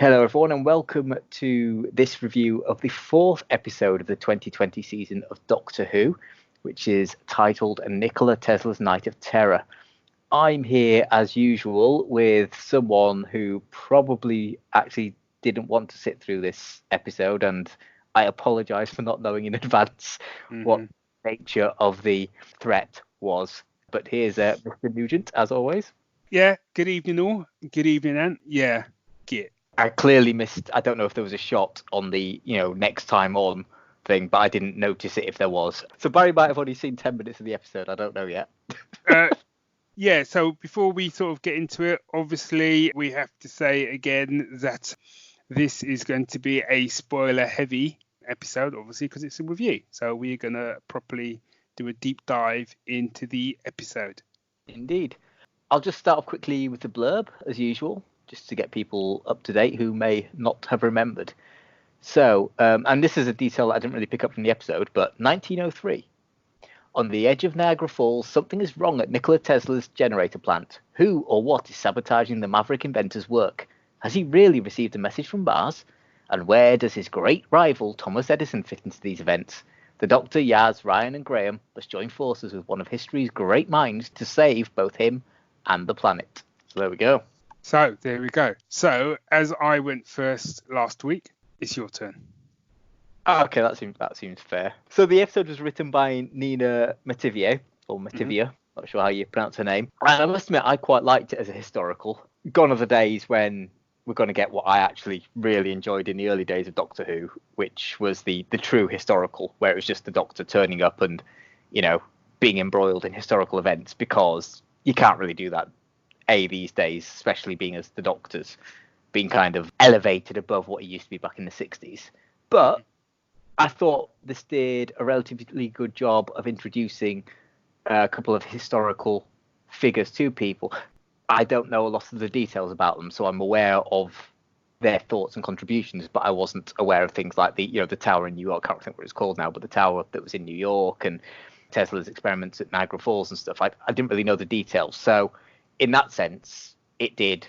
Hello everyone and welcome to this review of the fourth episode of the 2020 season of Doctor Who, which is titled Nikola Tesla's Night of Terror. I'm here as usual with someone who probably actually didn't want to sit through this episode, and I apologise for not knowing in advance what the nature of the threat was. But here's Mr. Nugent, as always. Yeah, good evening all. Good evening, Ant. Yeah, get. I clearly missed, I don't know if there was a shot on the, next time on thing, but I didn't notice it if there was. So Barry might have only seen 10 minutes of the episode, I don't know yet. Yeah, so before we sort of get into it, obviously we have to say again that this is going to be a spoiler-heavy episode, obviously, because it's a review. So we're going to properly do a deep dive into the episode. Indeed. I'll just start off quickly with the blurb, as usual, just to get people up to date who may not have remembered. So, and this is a detail that I didn't really pick up from the episode, but 1903. On the edge of Niagara Falls, something is wrong at Nikola Tesla's generator plant. Who or what is sabotaging the maverick inventor's work? Has he really received a message from Mars? And where does his great rival, Thomas Edison, fit into these events? The Doctor, Yaz, Ryan and Graham must join forces with one of history's great minds to save both him and the planet. So there we go. So there we go. So as I went first last week, it's your turn. Okay, that seems fair. So the episode was written by Nina Metivier, or Metivier, not sure how you pronounce her name. And I must admit, I quite liked it as a historical. Gone are the days when we're going to get what I actually really enjoyed in the early days of Doctor Who, which was the true historical, where it was just the Doctor turning up and, being embroiled in historical events, because you can't really do that these days, especially being as the Doctor's being kind of elevated above what he used to be back in the 60s. But I thought this did a relatively good job of introducing a couple of historical figures to people. I don't know a lot of the details about them, so I'm aware of their thoughts and contributions, but I wasn't aware of things like the tower in New York. I can't think what it's called now, but the tower that was in New York and Tesla's experiments at Niagara Falls and stuff. I didn't really know the details. So in that sense, it did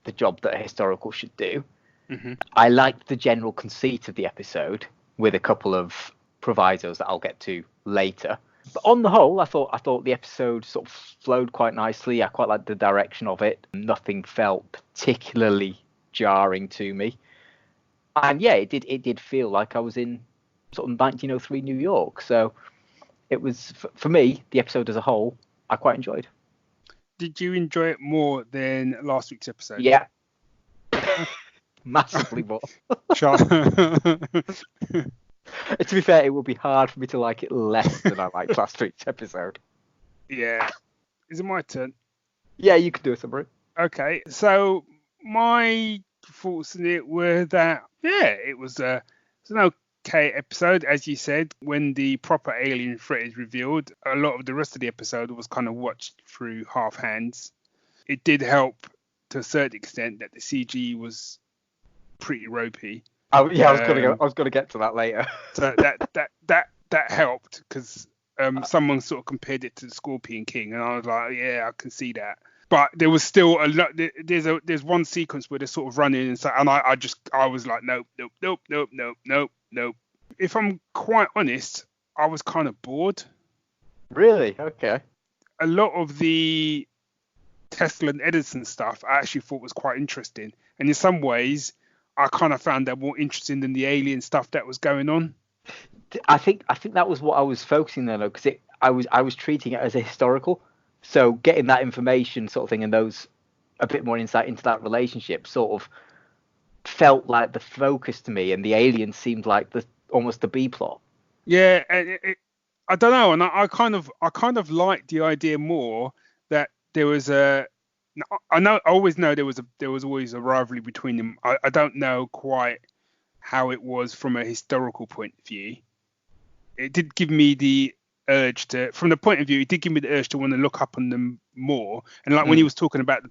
the job that a historical should do. I liked the general conceit of the episode, with a couple of provisos that I'll get to later. But on the whole, I thought the episode sort of flowed quite nicely. I quite liked the direction of it. Nothing felt particularly jarring to me. And yeah, it did feel like I was in sort of 1903 New York. So it was, for me, the episode as a whole, I quite enjoyed. Did you enjoy it more than last week's episode? Yeah. Massively more. To be fair, it would be hard for me to like it less than I liked last week's episode. Yeah. Is it my turn? Yeah, you can do it, summary. Okay, so my thoughts on it were that, it was an okay episode. As you said, when the proper alien threat is revealed, a lot of the rest of the episode was kind of watched through half hands. It did help to a certain extent that the CG was pretty ropey. Oh yeah, I was gonna get to that later. So that helped, because someone sort of compared it to the Scorpion King, and I was like, yeah, I can see that. But there was still a lot. There's one sequence where they're sort of running and so, and I was like, nope. If I'm quite honest, I was kind of bored. Really? Okay. A lot of the Tesla and Edison stuff I actually thought was quite interesting, and in some ways I kind of found that more interesting than the alien stuff that was going on. I think that was what I was focusing on, though, because I was treating it as a historical, so getting that information sort of thing and those a bit more insight into that relationship sort of felt like the focus to me, and the alien seemed like almost the B plot. Yeah, I don't know, and I kind of liked the idea more that there was I always know there was always a rivalry between them. I don't know quite how it was from a historical point of view. It did give me the urge to, from the point of view, it did give me the urge to want to look up on them more. And like when he was talking about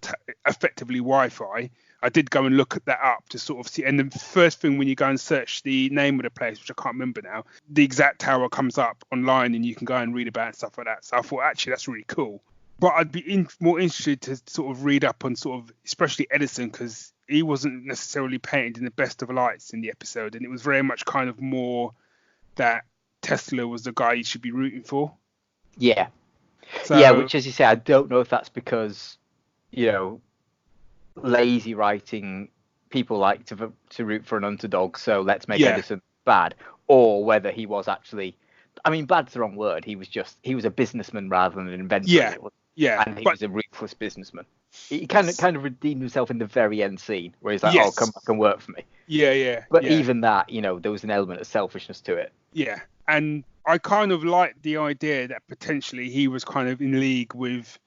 effectively Wi-Fi, I did go and look that up to sort of see. And the first thing when you go and search the name of the place, which I can't remember now, the exact tower comes up online and you can go and read about it and stuff like that. So I thought, actually, that's really cool. But I'd be more interested to sort of read up on sort of, especially Edison, because he wasn't necessarily painted in the best of lights in the episode, and it was very much kind of more that Tesla was the guy you should be rooting for. Yeah. So, yeah, which, as you say, I don't know if that's because, lazy writing, people like to root for an underdog, so let's make Edison bad, or whether he was actually, I mean, bad's the wrong word. He was a businessman rather than an inventor. Yeah. And he was a ruthless businessman. He kind of redeemed himself in the very end scene, where he's like, "Oh, come back and work for me." Yeah. But even that, there was an element of selfishness to it. Yeah, and I kind of liked the idea that potentially he was kind of in league with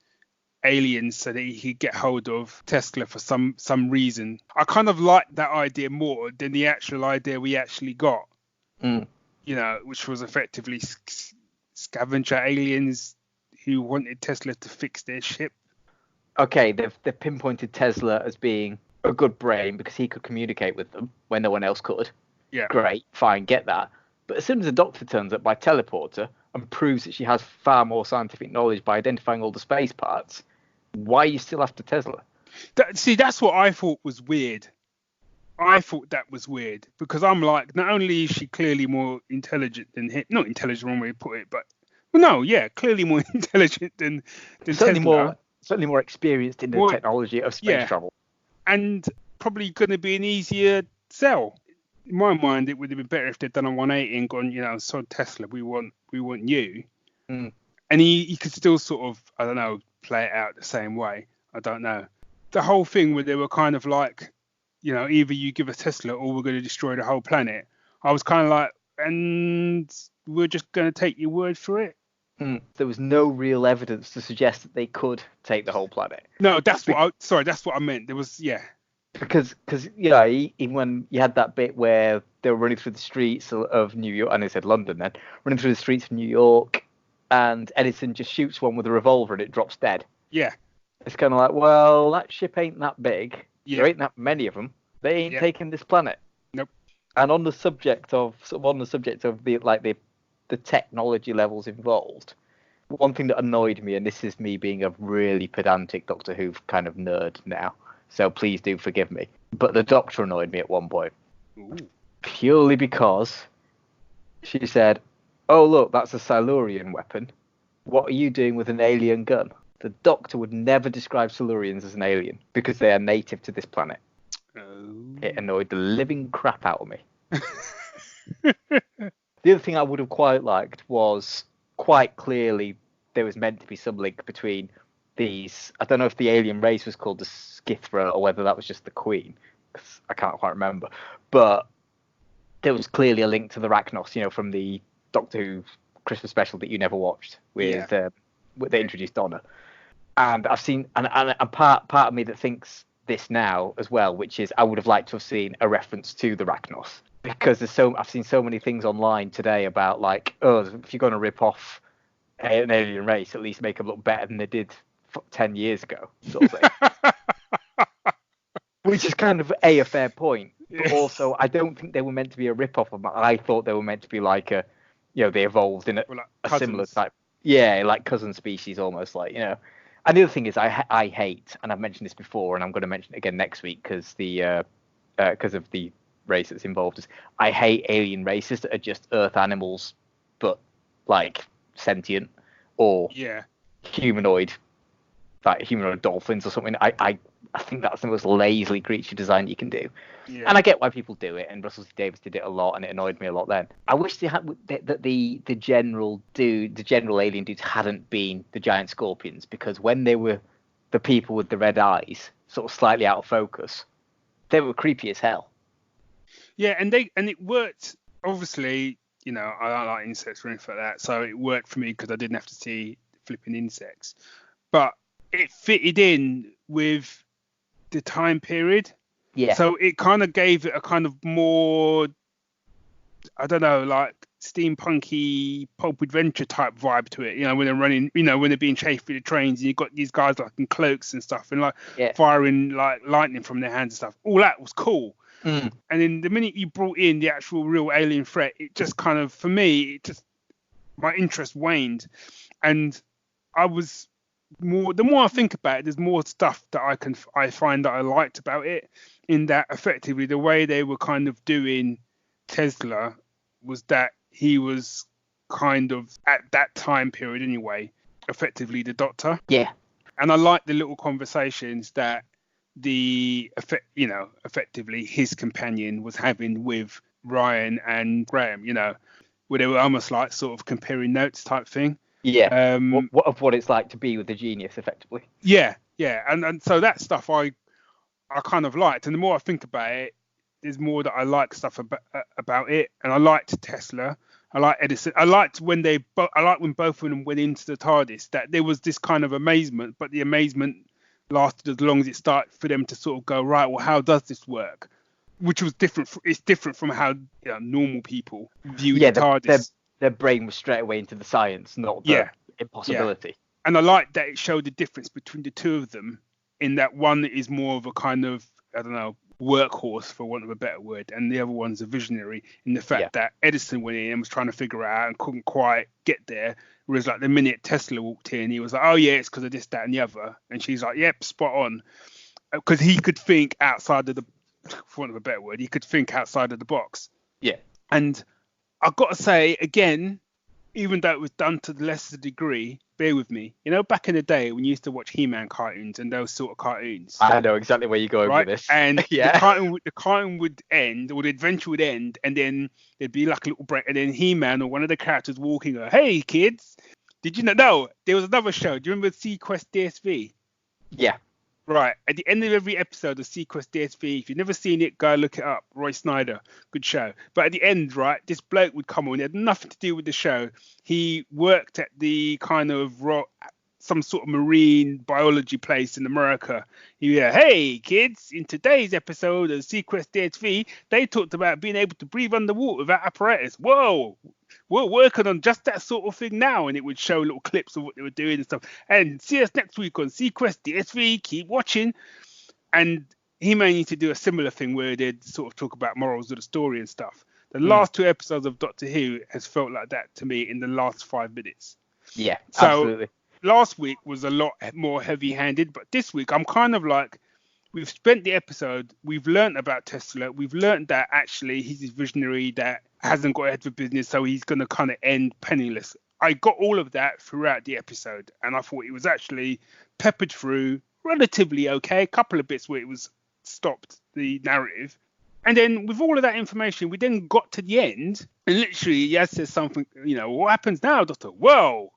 aliens so that he could get hold of Tesla for some reason. I kind of liked that idea more than the actual idea we actually got. Which was effectively scavenger aliens who wanted Tesla to fix their ship. Okay, they've pinpointed Tesla as being a good brain because he could communicate with them when no one else could. Yeah. Great, fine, get that. But as soon as the Doctor turns up by teleporter and proves that she has far more scientific knowledge by identifying all the space parts, why are you still after Tesla? That's what I thought was weird. I thought that was weird because I'm like, not only is she clearly more intelligent than him, not intelligent, wrong way to put it, but clearly more intelligent than Tesla. Certainly more experienced in the technology of space travel. And probably going to be an easier sell. In my mind, it would have been better if they'd done a 180 and gone, so Tesla, we want you. And he could still sort of, I don't know, play it out the same way. I don't know. The whole thing where they were kind of like, either you give us Tesla or we're going to destroy the whole planet. I was kind of like, and we're just going to take your word for it. There was no real evidence to suggest that they could take the whole planet. No, that's what I meant. There was, Because even when you had that bit where they were running through the streets of New York, and they said London then, running through the streets of New York, and Edison just shoots one with a revolver and it drops dead. Yeah. It's kind of like, well, that ship ain't that big. Yeah. There ain't that many of them. They ain't taking this planet. Nope. And on the subject of the technology levels involved, one thing that annoyed me, and this is me being a really pedantic Doctor Who kind of nerd now, so please do forgive me, but the Doctor annoyed me at one point. Ooh. Purely because she said, "Oh look, that's a Silurian weapon. What are you doing with an alien gun?" The Doctor would never describe Silurians as an alien because they are native to this planet. Oh. It annoyed the living crap out of me. The other thing I would have quite liked was, quite clearly there was meant to be some link between these. I don't know if the alien race was called the Skithra or whether that was just the Queen, because I can't quite remember. But there was clearly a link to the Arachnos, from the Doctor Who Christmas special that you never watched with they introduced Donna. And I've seen, and part of me that thinks this now as well, which is I would have liked to have seen a reference to the Arachnos, because I've seen so many things online today about like, if you're going to rip off an alien race, at least make them look better than they did 10 years ago, sort of thing. Which is kind of a fair point, but also I don't think they were meant to be a rip-off of them. I thought they were meant to be like they evolved in a similar type, like cousin species almost, like, And the other thing is I hate, and I've mentioned this before, and I'm going to mention it again next week because of the race that's involved, is I hate alien races that are just Earth animals, but like sentient or humanoid, like humanoid dolphins or something. I think that's the most lazily creature design you can do. Yeah. And I get why people do it, and Russell T Davies did it a lot, and it annoyed me a lot then. I wish they had that the general alien dudes hadn't been the giant scorpions, because when they were the people with the red eyes, sort of slightly out of focus, they were creepy as hell. Yeah, and it worked. Obviously, I don't like insects or anything like that, so it worked for me because I didn't have to see flipping insects. But it fitted in with the time period. Yeah. So it kind of gave it a kind of more, I don't know, like steampunky pulp adventure type vibe to it. When they're running, when they're being chased through the trains, and you've got these guys like in cloaks and stuff, and like firing like lightning from their hands and stuff. All that was cool. And then the minute you brought in the actual real alien threat, it just kind of, for me, my interest waned. And I was the more I think about it, there's more stuff that I find that I liked about it. In that, effectively, the way they were kind of doing Tesla was that he was kind of at that time period anyway, effectively the Doctor. Yeah. And I like the little conversations that effectively his companion was having with Ryan and Graham, where they were almost like sort of comparing notes type thing. Yeah. What it's like to be with a genius, effectively. Yeah. And so that stuff I kind of liked. And the more I think about it, there's more that I like stuff about it. And I liked Tesla. I like Edison. I liked when both of them went into the TARDIS, that there was this kind of amazement, but the amazement lasted as long as it started for them to sort of go, right, well, how does this work? Which was different. It's different from how normal people view the TARDIS. Their brain was straight away into the science, not the impossibility. Yeah. And I like that it showed the difference between the two of them, in that one is more of a kind of, I don't know, workhorse, for want of a better word, and the other one's a visionary, in the fact that Edison went in and was trying to figure out and couldn't quite get there, whereas like the minute Tesla walked in, he was like, oh yeah, it's because of this, that and the other, and she's like, yep, spot on, because he could think outside of the, for want of a better word, he could think outside of the box. Yeah. And I've got to say again, even though it was done to the lesser degree, bear with me. Back in the day when you used to watch He-Man cartoons and those sort of cartoons. I know exactly where you're going with this. And the cartoon would end, or the adventure would end, and then there'd be like a little break, and then He-Man or one of the characters walking, hey kids, did you know? No, there was another show. Do you remember Sequest DSV? Yeah. Right. At the end of every episode of Sequest DSV, if you've never seen it, go look it up. Roy Snyder, good show. But at the end, right, this bloke would come on. He had nothing to do with the show. He worked at the kind of some sort of marine biology place in America. He said, hey kids, in today's episode of Sequest DSV, they talked about being able to breathe underwater without apparatus. Whoa. We're working on just that sort of thing now, and it would show little clips of what they were doing and stuff. And see us next week on Sequest DSV. Keep watching. And he may need to do a similar thing where they'd sort of talk about morals of the story and stuff. The last two episodes of Doctor Who has felt like that to me in the last 5 minutes. Yeah, so absolutely. Last week was a lot more heavy-handed, but this week I'm kind of like, we've spent the episode, we've learned about Tesla, we've learned that actually he's a visionary that hasn't got ahead for business, so he's going to kind of end penniless. I got all of that throughout the episode, and I thought it was actually peppered through relatively okay. A couple of bits where it was stopped the narrative. And then with all of that information, we then got to the end, and literally Yaz says something, what happens now, Doctor? Whoa!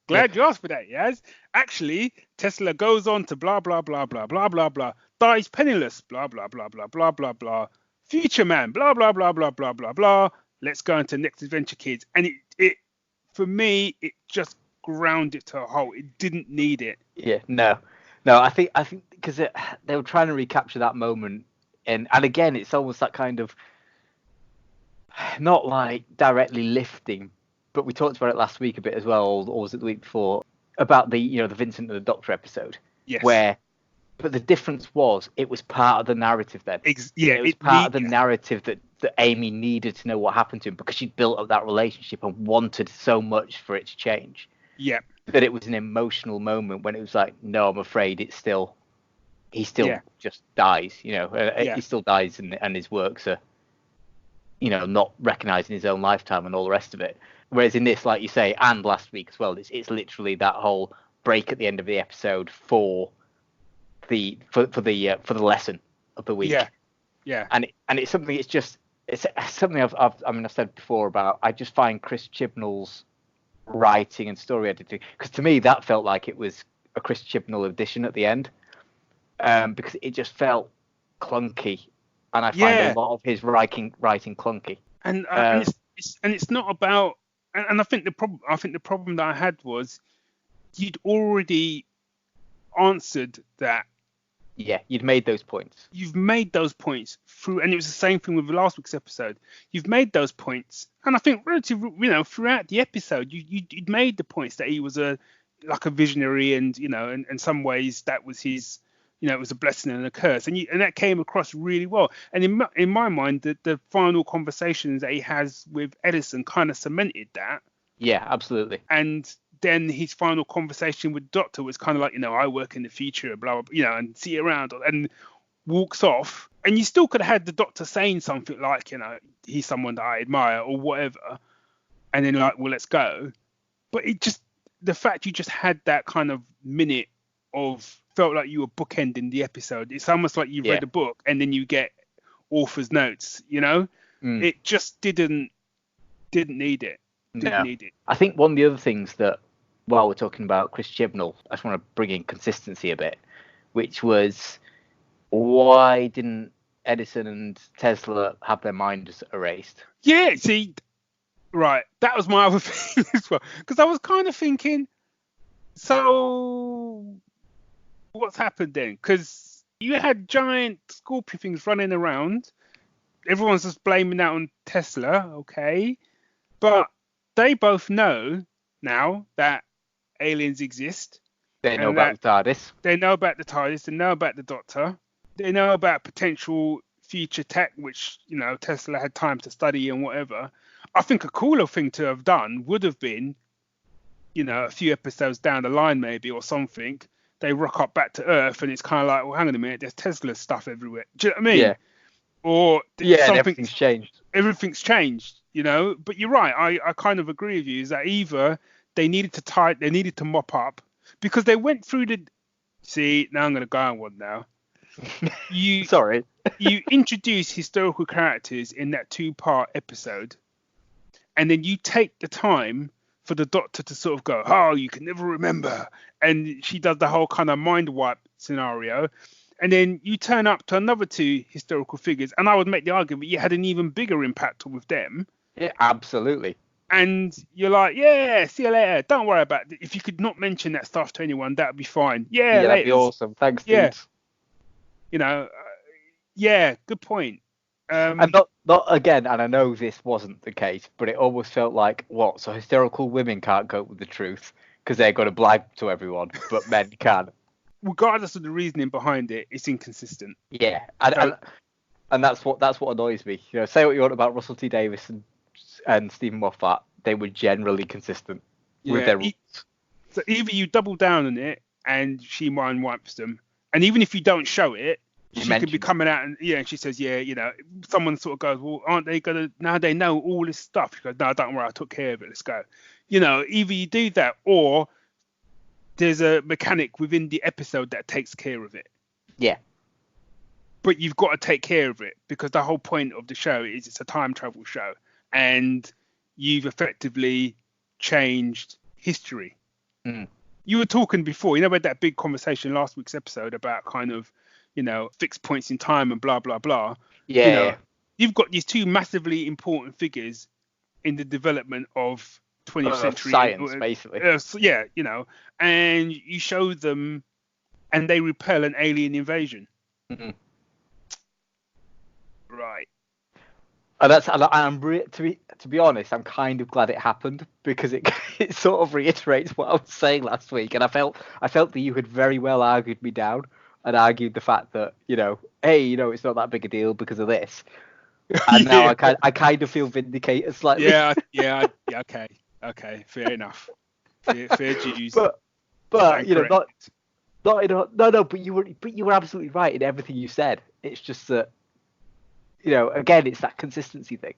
Glad you asked for that, Yaz. Actually, Tesla goes on to blah, blah, blah, blah, blah, blah, blah, dies penniless, blah, blah, blah, blah, blah, blah, blah, future man, blah, blah, blah, blah, blah, blah, blah. Let's go into Next Adventure Kids. And it for me, it just ground it to a halt. It didn't need it. Yeah, no, I think because they were trying to recapture that moment, and again, it's almost that kind of not like directly lifting, but we talked about it last week a bit as well, or was it the week before, about the the Vincent and the Doctor episode. Yes. But the difference was it was part of the narrative then. It was part of the narrative that Amy needed to know what happened to him, because she'd built up that relationship and wanted so much for it to change. Yeah. That it was an emotional moment when it was like, no, I'm afraid he still just dies. He still dies, and his works are, not recognised in his own lifetime and all the rest of it. Whereas in this, like you say, and last week as well, it's literally that whole break at the end of the episode for the lesson of the week. Yeah. And it's something. It's something I've said before about. I just find Chris Chibnall's writing and story editing, because to me that felt like it was a Chris Chibnall edition at the end, because it just felt clunky, and I find a lot of his writing clunky. And it's not about. And I think the problem that I had was you'd already answered that. Yeah, you'd made those points. You've made those points through, and it was the same thing with last week's episode. You've made those points, and I think throughout the episode, you'd made the points that he was a visionary, and in some ways that was his, it was a blessing and a curse, and that came across really well. And in my mind, the final conversations that he has with Edison kind of cemented that. Yeah, absolutely. And then his final conversation with Doctor was kind of like, I work in the future, blah, blah, and see you around, and walks off. And you still could have had the Doctor saying something like, he's someone that I admire or whatever. And then like, well, let's go. But the fact you just had that kind of minute of felt like you were bookending the episode. It's almost like you've read a book and then you get author's notes, It just didn't need it. Didn't need it. I think one of the other things that, while we're talking about Chris Chibnall, I just want to bring in consistency a bit, which was, why didn't Edison and Tesla have their minds erased? Yeah, see, right, that was my other thing as well, because I was kind of thinking, so what's happened then? Because you had giant scorpion things running around, everyone's just blaming that on Tesla, okay, but they both know now that aliens exist. They know about the TARDIS. They know about the TARDIS. They know about the Doctor. They know about potential future tech, which, Tesla had time to study and whatever. I think a cooler thing to have done would have been, a few episodes down the line maybe or something, they rock up back to Earth and it's kind of like, well, hang on a minute, there's Tesla stuff everywhere. Do you know what I mean? Yeah. Or and everything's changed. Everything's changed, But you're right. I kind of agree with you. Is that either they needed to mop up because they went through the. See, now I'm going to go on one now. Sorry. You introduce historical characters in that 2-part episode, and then you take the time for the Doctor to sort of go, oh, you can never remember, and she does the whole kind of mind wipe scenario. And then you turn up to another 2 historical figures, and I would make the argument you had an even bigger impact with them. Yeah, absolutely. And you're like, yeah, see you later. Don't worry about it. If you could not mention that stuff to anyone, that would be fine. Yeah, that'd be awesome. Thanks, dudes. Yeah, good point. And not again, and I know this wasn't the case, but it almost felt like, what? So historical women can't cope with the truth because they're going to blag to everyone, but men can. Regardless of the reasoning behind it, it's inconsistent. Yeah, and that's what annoys me. Say what you want about Russell T Davies and Stephen Moffat, they were generally consistent with their roots. So either you double down on it and she mind wipes them, and even if you don't show it, she could be coming out and she says, someone sort of goes, well, aren't they gonna, now they know all this stuff? She goes, no, don't worry, I took care of it, let's go. Either you do that or there's a mechanic within the episode that takes care of it. Yeah. But you've got to take care of it because the whole point of the show is it's a time travel show and you've effectively changed history. Mm. You were talking before, we had that big conversation last week's episode about kind of, fixed points in time and blah, blah, blah. Yeah. You've got these 2 massively important figures in the development of 20th century science, basically. And you show them and they repel an alien invasion. Mm-hmm. Right. To be honest, I'm kind of glad it happened because it sort of reiterates what I was saying last week, and I felt that you had very well argued me down and argued the fact that hey, it's not that big a deal because of this, and now I kind of feel vindicated slightly. Yeah, okay, fair enough. Fair dues. But but you were absolutely right in everything you said. It's just that again, it's that consistency thing.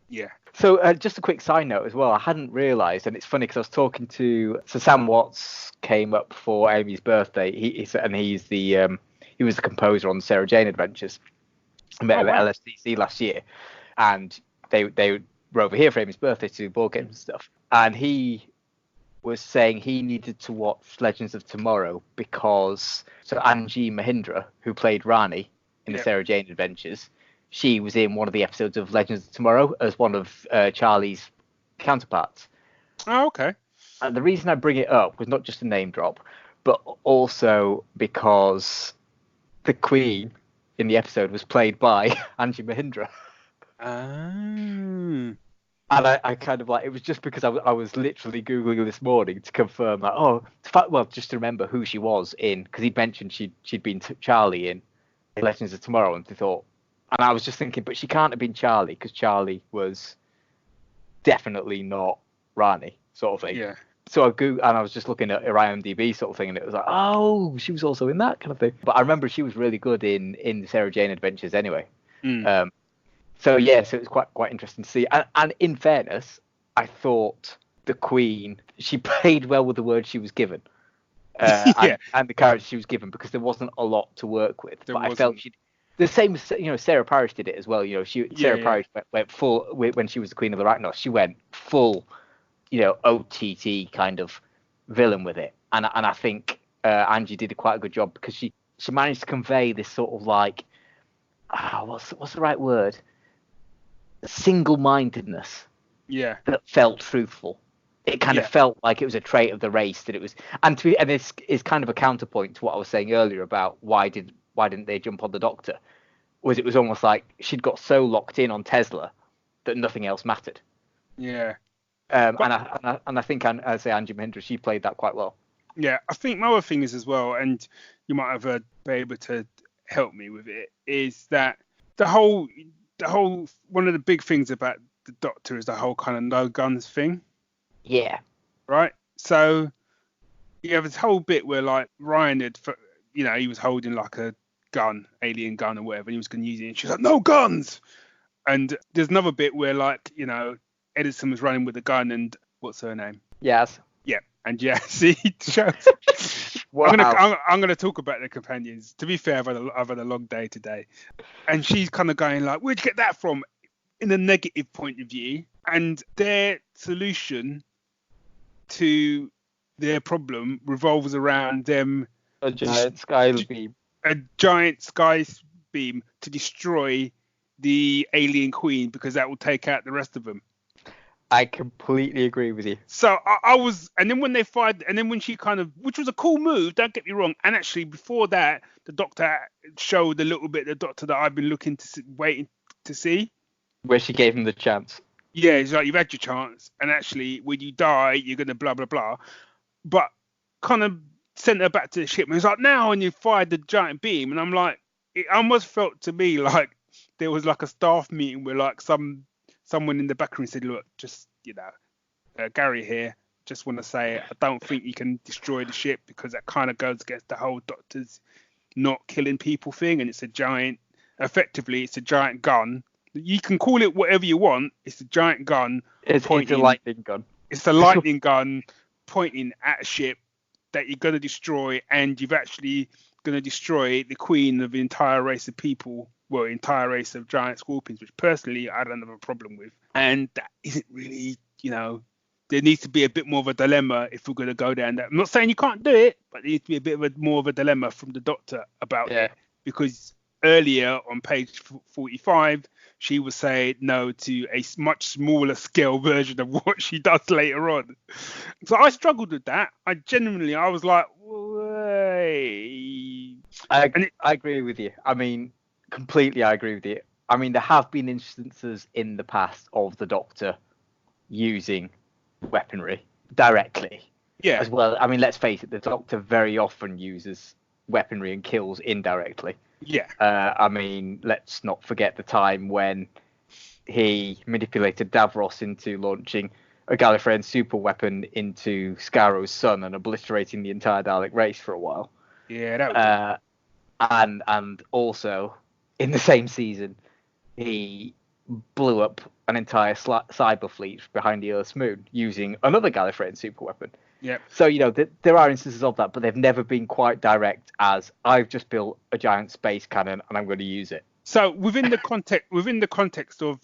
Yeah. So just a quick side note as well. I hadn't realised, and it's funny because I was talking to Sam Watts came up for Amy's birthday. He was the composer on the Sarah Jane Adventures. I met him at LSTC last year, and they were over here for Amy's birthday to do board games and stuff. And he was saying he needed to watch Legends of Tomorrow because Angie Mahindra, who played Rani in the Sarah Jane Adventures, she was in one of the episodes of Legends of Tomorrow as one of Charlie's counterparts. Oh, okay. And the reason I bring it up was not just a name drop, but also because the Queen in the episode was played by Angie Mahindra. And I kind of it was just because I was literally Googling this morning to confirm that, just to remember who she was in, because he'd mentioned she'd been Charlie in Legends of Tomorrow, and and I was just thinking, but she can't have been Charlie because Charlie was definitely not Rani, sort of thing. Yeah. So and I was just looking at her IMDb sort of thing, and it was like, oh, she was also in that kind of thing. But I remember she was really good in the Sarah Jane Adventures anyway. So yeah, so it was quite interesting to see. And in fairness, I thought the Queen, she played well with the words she was given, and the character she was given, because there wasn't a lot to work with. I felt the same as, Sarah Parish did it as well. Sarah Parish went full when she was the Queen of the Arachnos. She went full, OTT kind of villain with it, and I think Angie did quite a good job, because she managed to convey this sort of like, what's the right word? Single-mindedness. Yeah. That felt truthful. It kind of felt like it was a trait of the race, that it was, and this is kind of a counterpoint to what I was saying earlier about why didn't they jump on the Doctor? It was almost like she'd got so locked in on Tesla that nothing else mattered. Yeah. And I think I say Angie Mahindra, she played that quite well. Yeah, I think my other thing is as well, and you might have been able to help me with it, is that the whole one of the big things about the Doctor is the whole kind of no guns thing. Yeah. Right. So you have this whole bit where like Ryan had, he was holding like a gun, alien gun or whatever, and he was going to use it, and she's like, no guns. And there's another bit where like, Edison was running with a gun, and what's her name? Yes. Yeah. And Jessie shows. Wow. I'm gonna talk about the companions. To be fair, I've had a long day today, and she's kind of going like, "Where'd you get that from?" In a negative point of view, and their solution to their problem revolves around them a giant sky beam to destroy the alien queen, because that will take out the rest of them. I completely agree with you. So I was, and then when they fired, and then when she kind of, which was a cool move, don't get me wrong. And actually, before that, the Doctor showed a little bit the Doctor that I've been waiting to see. Where she gave him the chance. Yeah, it's like, you've had your chance, and actually, when you die, you're gonna blah blah blah. But kind of sent her back to the ship, and it's like, now, and you fired the giant beam, and I'm like, it almost felt to me like there was like a staff meeting where like someone in the back room said, look, just, Gary here, just want to say, I don't think you can destroy the ship, because that kind of goes against the whole Doctor's not killing people thing. And it's effectively, it's a giant gun. You can call it whatever you want. It's a giant gun. It's a lightning gun. It's a lightning gun pointing at a ship that you're going to destroy. And you've actually going to destroy the queen of the entire race of people. Well, entire race of giant scorpions, which personally I don't have a problem with. And that isn't really, there needs to be a bit more of a dilemma if we're going to go down that. I'm not saying you can't do it, but there needs to be a bit more of a dilemma from the Doctor about it. Because earlier on page 45, she was saying no to a much smaller scale version of what she does later on. So I struggled with that. I was like, wait. I agree with you. I mean, completely, I agree with you. I mean, there have been instances in the past of the Doctor using weaponry directly. Yeah. As well. I mean, let's face it, the Doctor very often uses weaponry and kills indirectly. Yeah. I mean, let's not forget the time when he manipulated Davros into launching a Gallifreyan super weapon into Scarrow's sun and obliterating the entire Dalek race for a while. Yeah, that was and also in the same season, he blew up an entire cyber fleet behind the Earth's moon using another Gallifreyan super weapon. Yeah. So, there are instances of that, but they've never been quite direct as I've just built a giant space cannon and I'm going to use it. So within the context of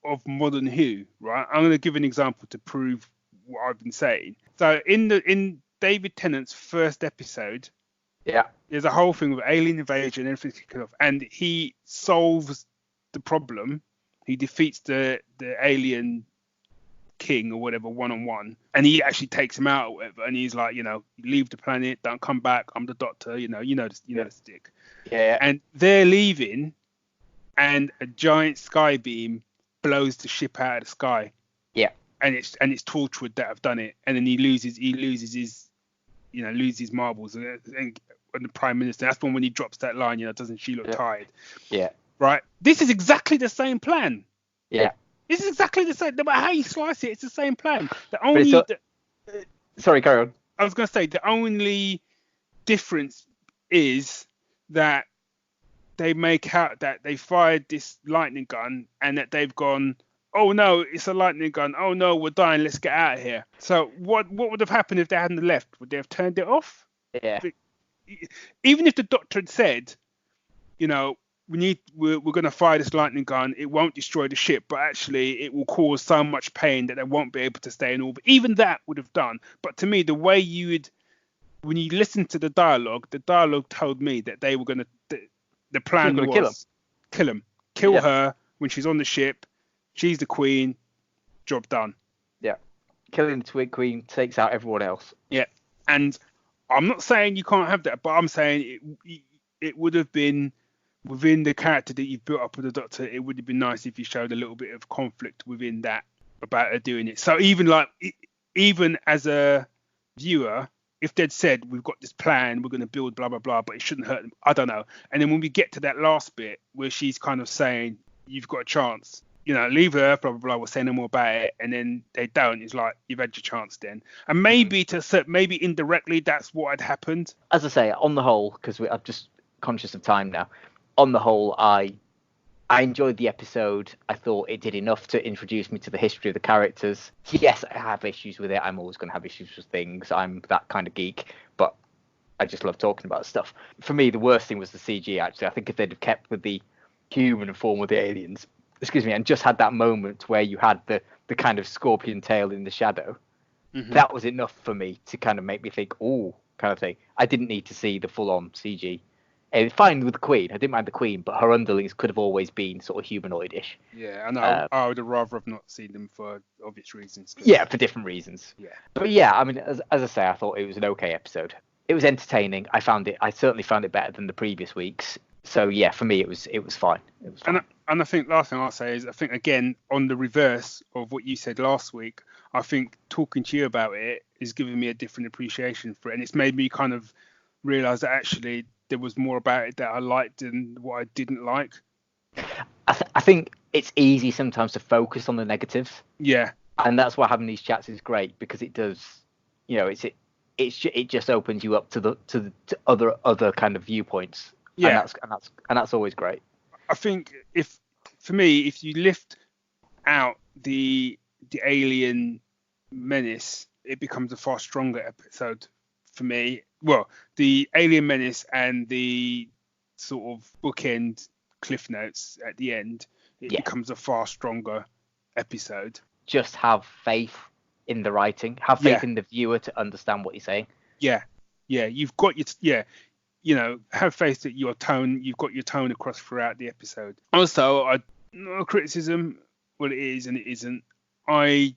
of Modern Who, right? I'm going to give an example to prove what I've been saying. So in David Tennant's first episode, there's a whole thing with alien invasion and everything kicking off, and he solves the problem. He defeats the alien king or whatever one-on-one, and he actually takes him out or whatever, and he's like, leave the planet, don't come back, I'm the Doctor, the stick. Yeah. And they're leaving, and a giant sky beam blows the ship out of the sky. Yeah. And it's Torchwood that have done it, and then he loses his marbles, and the Prime Minister, that's when he drops that line, doesn't she look tired? Yeah. Right. This is exactly the same plan. Yeah. This is exactly the same. No matter how you slice it, it's the same plan. Sorry, carry on. I was going to say the only difference is that they make out that they fired this lightning gun and that they've gone, oh no, it's a lightning gun. Oh no, we're dying. Let's get out of here. So what would have happened if they hadn't left? Would they have turned it off? Yeah. Even if the doctor had said, you know, we're going to fire this lightning gun. It won't destroy the ship, but actually it will cause so much pain that they won't be able to stay in orbit. Even that would have done. But to me, the way when you listen to the dialogue told me that they were going to, the plan was kill her when she's on the ship. She's the queen. Job done. Yeah. Killing the Twig Queen takes out everyone else. Yeah. And I'm not saying you can't have that, but I'm saying it would have been within the character that you've built up with the Doctor. It would have been nice if you showed a little bit of conflict within that about her doing it. So even as a viewer, if they'd said, we've got this plan, we're going to build blah, blah, blah, but it shouldn't hurt them, I don't know. And then when we get to that last bit where she's kind of saying, you've got a chance, you know, leave her, blah, blah, blah, we'll say no more about it. And then they don't. It's like, you've had your chance then. And maybe maybe indirectly, that's what had happened. As I say, on the whole, because I'm just conscious of time now, on the whole, I enjoyed the episode. I thought it did enough to introduce me to the history of the characters. Yes, I have issues with it. I'm always going to have issues with things. I'm that kind of geek, but I just love talking about stuff. For me, the worst thing was the CG, actually. I think if they'd have kept with the human form of the aliens, and just had that moment where you had the kind of scorpion tail in the shadow, that was enough for me to kind of make me think, oh, kind of thing. I didn't need to see the full-on CG. And fine with the Queen. I didn't mind the Queen, but her underlings could have always been sort of humanoid-ish. Yeah, I know. I would have rather have not seen them for obvious reasons. Yeah, for different reasons. Yeah. But yeah, I mean, as I say, I thought it was an okay episode. It was entertaining. I certainly found it better than the previous weeks. So yeah, for me, it was fine. It was fine. And I think last thing I'll say is, I think again on the reverse of what you said last week, I think talking to you about it is giving me a different appreciation for it, and it's made me kind of realise that actually there was more about it that I liked than what I didn't like. I think it's easy sometimes to focus on the negatives. Yeah. And that's why having these chats is great, because it does, you know, it just opens you up to other kind of viewpoints. Yeah. And that's always great. I think if you lift out the alien menace, it becomes a far stronger episode for me. Well, the alien menace and the sort of bookend cliff notes at the end, it becomes a far stronger episode. Just have faith in the writing. Have faith in the viewer to understand what you're saying. Yeah. You've got your you know, have faith that you've got your tone across throughout the episode. Also, no criticism. Well, it is and it isn't. I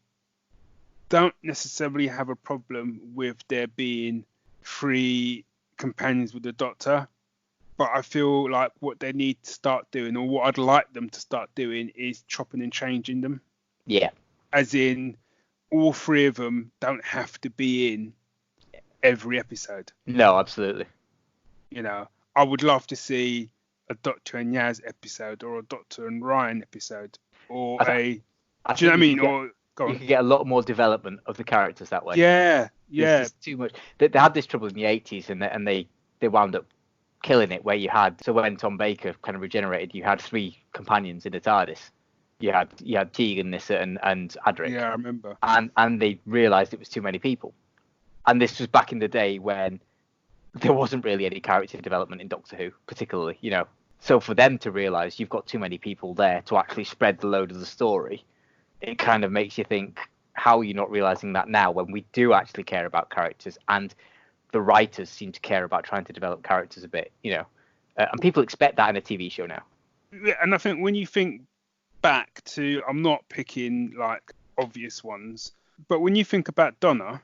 don't necessarily have a problem with there being 3 companions with the Doctor, but I feel like what they need to start doing, or what I'd like them to start doing, is chopping and changing them. Yeah. As in, all 3 of them don't have to be in every episode. No, absolutely. You know, I would love to see a Doctor and Yaz episode, or a Doctor and Ryan episode, or do you know what I mean? You could get a lot more development of the characters that way. Yeah. It's too much. They had this trouble in the 80s, and they wound up killing it, where you had, so when Tom Baker kind of regenerated, you had 3 companions in the TARDIS. You had Tegan, Nyssa, and Adric. Yeah, I remember. And they realised it was too many people. And this was back in the day when there wasn't really any character development in Doctor Who, particularly, you know. So for them to realise you've got too many people there to actually spread the load of the story, it kind of makes you think, how are you not realising that now, when we do actually care about characters, and the writers seem to care about trying to develop characters a bit, you know. And people expect that in a TV show now. Yeah, and I think when you think back to, I'm not picking like obvious ones, but when you think about Donna,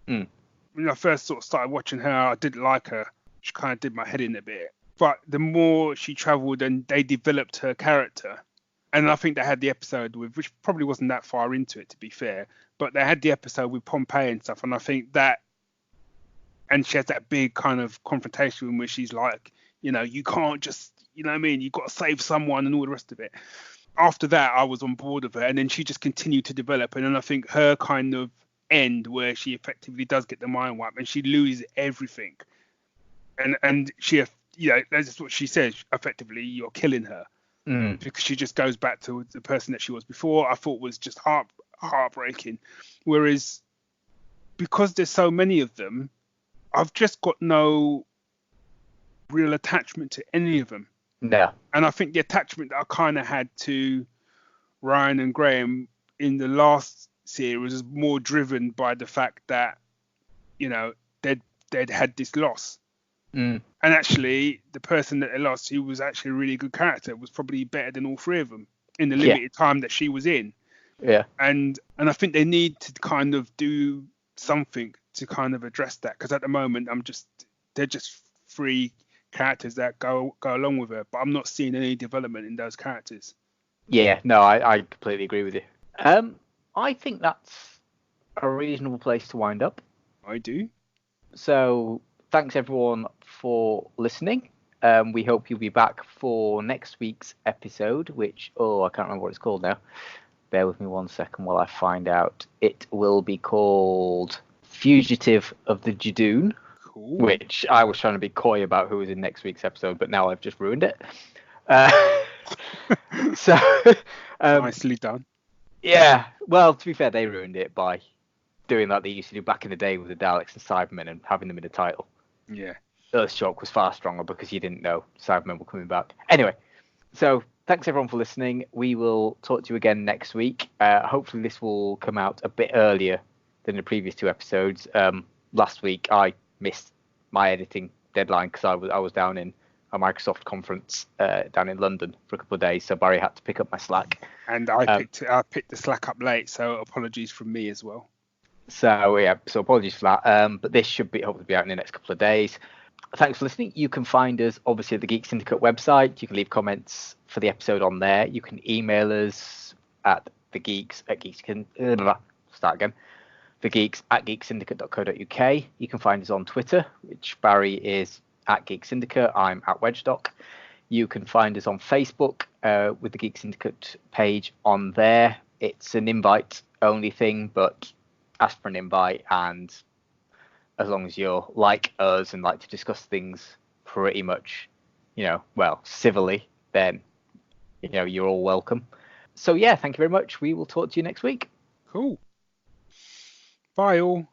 when I first sort of started watching her, I didn't like her. She kind of did my head in a bit. But the more she travelled and they developed her character, and I think they had the episode with, which probably wasn't that far into it, to be fair, but they had the episode with Pompeii and stuff, and I think that, and she has that big kind of confrontation where she's like, you know, you can't just, you know what I mean, you've got to save someone and all the rest of it. After that, I was on board with her, and then she just continued to develop, and then I think her kind of end where she effectively does get the mind wipe and she loses everything. And she, that's what she says. Effectively, you're killing her because she just goes back to the person that she was before. I thought was just heartbreaking. Whereas because there's so many of them, I've just got no real attachment to any of them. No. And I think the attachment that I kind of had to Ryan and Graham in the last series was more driven by the fact that, they'd had this loss. And actually, the person that they lost, who was actually a really good character, was probably better than all three of them in the limited time that she was in. Yeah. And I think they need to kind of do something to kind of address that, because at the moment they're just three characters that go along with her, but I'm not seeing any development in those characters. Yeah, no, I completely agree with you. I think that's a reasonable place to wind up. I do. So thanks everyone for listening. We hope you'll be back for next week's episode, which, I can't remember what it's called now. Bear with me 1 second while I find out. It will be called Fugitive of the Judoon, cool. Which I was trying to be coy about who was in next week's episode, but now I've just ruined it. So nicely done. Yeah, well, to be fair, they ruined it by doing like they used to do back in the day with the Daleks and Cybermen and having them in the title. Yeah. Earthshock was far stronger because you didn't know Cybermen were coming back. Anyway, so thanks everyone for listening. We will talk to you again next week. Hopefully this will come out a bit earlier than the previous two episodes. Last week I missed my editing deadline because I was down in a Microsoft conference down in London for a couple of days, so Barry had to pick up my slack. And I picked the slack up late, so apologies from me as well. So apologies for that. But this should hopefully be out in the next couple of days. Thanks for listening. You can find us obviously at the Geek Syndicate website. You can leave comments for the episode on there. You can email us at thegeeks@geeksyndicate.co.uk. You can find us on Twitter, which Barry is at Geek Syndicate. I'm at WedgeDoc. You can find us on Facebook with the Geek Syndicate page on there. It's an invite only thing, but ask for an invite, and as long as you're like us and like to discuss things pretty much, civilly, then, you're all welcome. So yeah, thank you very much. We will talk to you next week. Cool. Bye all.